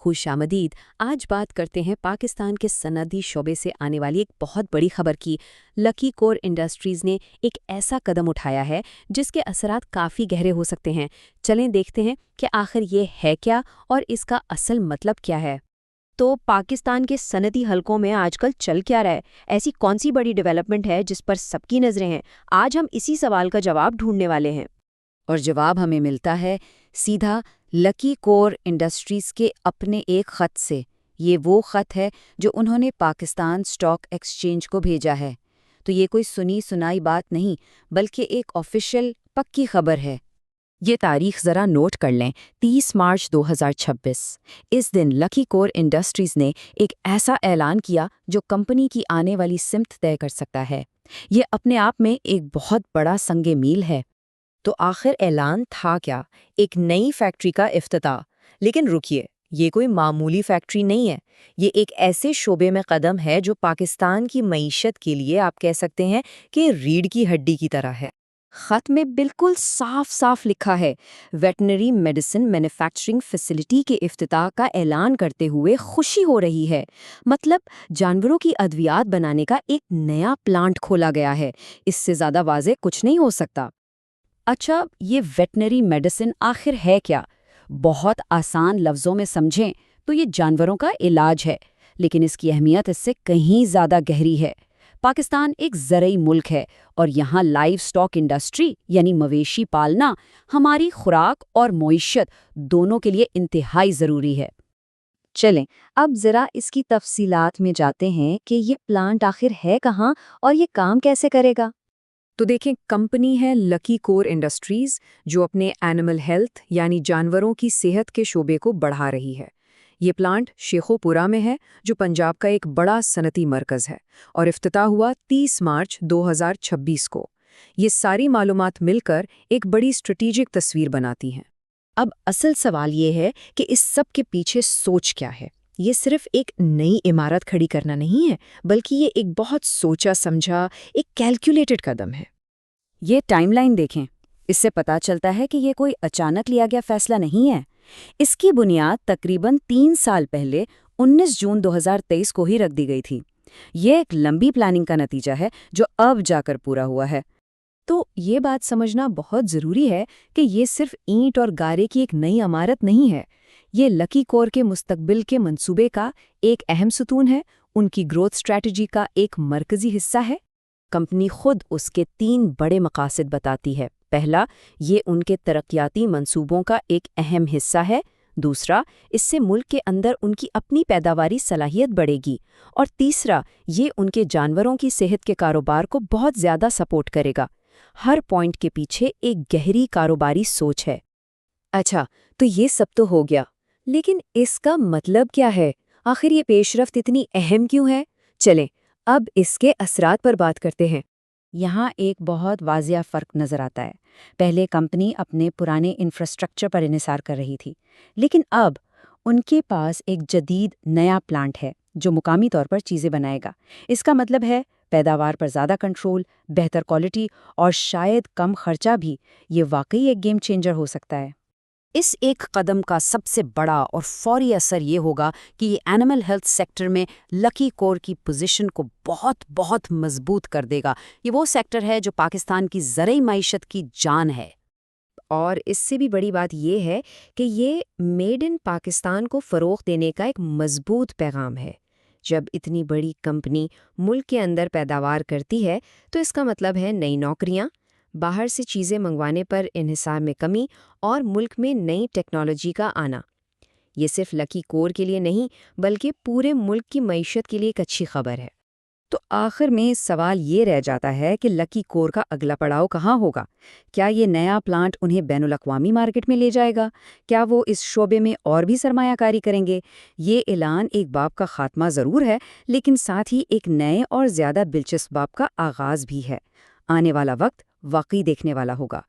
خوش آمدید۔ آج بات کرتے ہیں پاکستان کے صنعتی شعبے سے آنے والی ایک بہت بڑی خبر کی۔ لکی کور انڈسٹریز نے ایک ایسا قدم اٹھایا ہے جس کے اثرات کافی گہرے ہو سکتے ہیں۔ چلیں دیکھتے ہیں کہ آخر یہ ہے کیا اور اس کا اصل مطلب کیا ہے۔ تو پاکستان کے صنعتی حلقوں میں آج کل چل کیا رہا ہے؟ ایسی کون سی بڑی ڈیولپمنٹ ہے جس پر سب کی نظریں ہیں؟ آج ہم اسی سوال کا جواب ڈھونڈنے والے ہیں۔ اور جواب ہمیں ملتا ہے سیدھا لکی کور انڈسٹریز کے اپنے ایک خط سے۔ یہ وہ خط ہے جو انہوں نے پاکستان اسٹاک ایکسچینج کو بھیجا ہے۔ تو یہ کوئی سنی سنائی بات نہیں بلکہ ایک آفیشیل پکی خبر ہے۔ یہ تاریخ ذرا نوٹ کر لیں، 30 مارچ 2026۔ اس دن لکی کور انڈسٹریز نے ایک ایسا اعلان کیا جو کمپنی کی آنے والی سمت طے کر سکتا ہے۔ یہ اپنے آپ میں ایک بہت بڑا سنگ میل ہے۔ تو آخر اعلان تھا کیا؟ ایک نئی فیکٹری کا افتتاح۔ لیکن رکیے، یہ کوئی معمولی فیکٹری نہیں ہے۔ یہ ایک ایسے شعبے میں قدم ہے جو پاکستان کی معیشت کے لیے آپ کہہ سکتے ہیں کہ ریڑھ کی ہڈی کی طرح ہے۔ خط میں بالکل صاف صاف لکھا ہے، ویٹرنری میڈیسن مینوفیکچرنگ فیسلٹی کے افتتاح کا اعلان کرتے ہوئے خوشی ہو رہی ہے۔ مطلب جانوروں کی ادویات بنانے کا ایک نیا پلانٹ کھولا گیا ہے۔ اس سے زیادہ واضح کچھ نہیں ہو سکتا۔ اچھا، یہ ویٹرنری میڈیسن آخر ہے کیا؟ بہت آسان لفظوں میں سمجھیں تو یہ جانوروں کا علاج ہے، لیکن اس کی اہمیت اس سے کہیں زیادہ گہری ہے۔ پاکستان ایک زرعی ملک ہے اور یہاں لائیو سٹاک انڈسٹری یعنی مویشی پالنا ہماری خوراک اور معیشت دونوں کے لیے انتہائی ضروری ہے۔ چلیں اب ذرا اس کی تفصیلات میں جاتے ہیں کہ یہ پلانٹ آخر ہے کہاں اور یہ کام کیسے کرے گا۔ تو دیکھیں، کمپنی ہے لکی کور انڈسٹریز جو اپنے اینیمل ہیلتھ یعنی جانوروں کی صحت کے شعبے کو بڑھا رہی ہے۔ یہ پلانٹ شیخو پورہ میں ہے جو پنجاب کا ایک بڑا صنعتی مرکز ہے اور افتتاح ہوا 30 مارچ 2026 کو۔ یہ ساری معلومات مل کر ایک بڑی اسٹریٹجک تصویر بناتی ہیں۔ اب اصل سوال یہ ہے کہ اس سب کے پیچھے سوچ کیا ہے۔ یہ صرف ایک نئی عمارت کھڑی کرنا نہیں ہے بلکہ یہ ایک بہت سوچا سمجھا ایک کیلکولیٹڈ قدم ہے۔ یہ ٹائم لائن دیکھیں، اس سے پتہ چلتا ہے کہ یہ کوئی اچانک لیا گیا فیصلہ نہیں ہے۔ اس کی بنیاد تقریباً 3 سال پہلے 19 جون 2023 کو ہی رکھ دی گئی تھی۔ یہ ایک لمبی پلاننگ کا نتیجہ ہے جو اب جا کر پورا ہوا ہے۔ تو یہ بات سمجھنا بہت ضروری ہے کہ یہ صرف اینٹ اور گارے کی ایک نئی عمارت نہیں ہے۔ یہ لکی کور کے مستقبل کے منصوبے کا ایک اہم ستون ہے، ان کی گروتھ اسٹریٹجی کا ایک مرکزی حصہ ہے۔ کمپنی خود اس کے 3 بڑے مقاصد بتاتی ہے۔ پہلا، یہ ان کے ترقیاتی منصوبوں کا ایک اہم حصہ ہے۔ دوسرا، اس سے ملک کے اندر ان کی اپنی پیداواری صلاحیت بڑھے گی۔ اور تیسرا، یہ ان کے جانوروں کی صحت کے کاروبار کو بہت زیادہ سپورٹ کرے گا۔ ہر پوائنٹ کے پیچھے ایک گہری کاروباری سوچ ہے۔ اچھا، تو یہ سب تو ہو گیا، لیکن اس کا مطلب کیا ہے؟ آخر یہ پیش رفت اتنی اہم کیوں ہے؟ چلیں اب اس کے اثرات پر بات کرتے ہیں۔ یہاں ایک بہت واضح فرق نظر آتا ہے۔ پہلے کمپنی اپنے پرانے انفراسٹرکچر پر انحصار کر رہی تھی، لیکن اب ان کے پاس ایک جدید نیا پلانٹ ہے جو مقامی طور پر چیزیں بنائے گا۔ اس کا مطلب ہے پیداوار پر زیادہ کنٹرول، بہتر کوالٹی اور شاید کم خرچہ بھی۔ یہ واقعی ایک گیم چینجر ہو سکتا ہے۔ اس ایک قدم کا سب سے بڑا اور فوری اثر یہ ہوگا کہ یہ اینیمل ہیلتھ سیکٹر میں لکی کور کی پوزیشن کو بہت بہت مضبوط کر دے گا۔ یہ وہ سیکٹر ہے جو پاکستان کی زرعی معیشت کی جان ہے۔ اور اس سے بھی بڑی بات یہ ہے کہ یہ میڈ ان پاکستان کو فروغ دینے کا ایک مضبوط پیغام ہے۔ جب اتنی بڑی کمپنی ملک کے اندر پیداوار کرتی ہے تو اس کا مطلب ہے نئی نوکریاں، باہر سے چیزیں منگوانے پر انحصار میں کمی اور ملک میں نئی ٹیکنالوجی کا آنا۔ یہ صرف لکی کور کے لیے نہیں بلکہ پورے ملک کی معیشت کے لیے ایک اچھی خبر ہے۔ تو آخر میں سوال یہ رہ جاتا ہے کہ لکی کور کا اگلا پڑاؤ کہاں ہوگا؟ کیا یہ نیا پلانٹ انہیں بین الاقوامی مارکیٹ میں لے جائے گا؟ کیا وہ اس شعبے میں اور بھی سرمایہ کاری کریں گے؟ یہ اعلان ایک باب کا خاتمہ ضرور ہے، لیکن ساتھ ہی ایک نئے اور زیادہ دلچسپ باب کا آغاز بھی ہے۔ آنے والا وقت واقعی دیکھنے والا ہوگا۔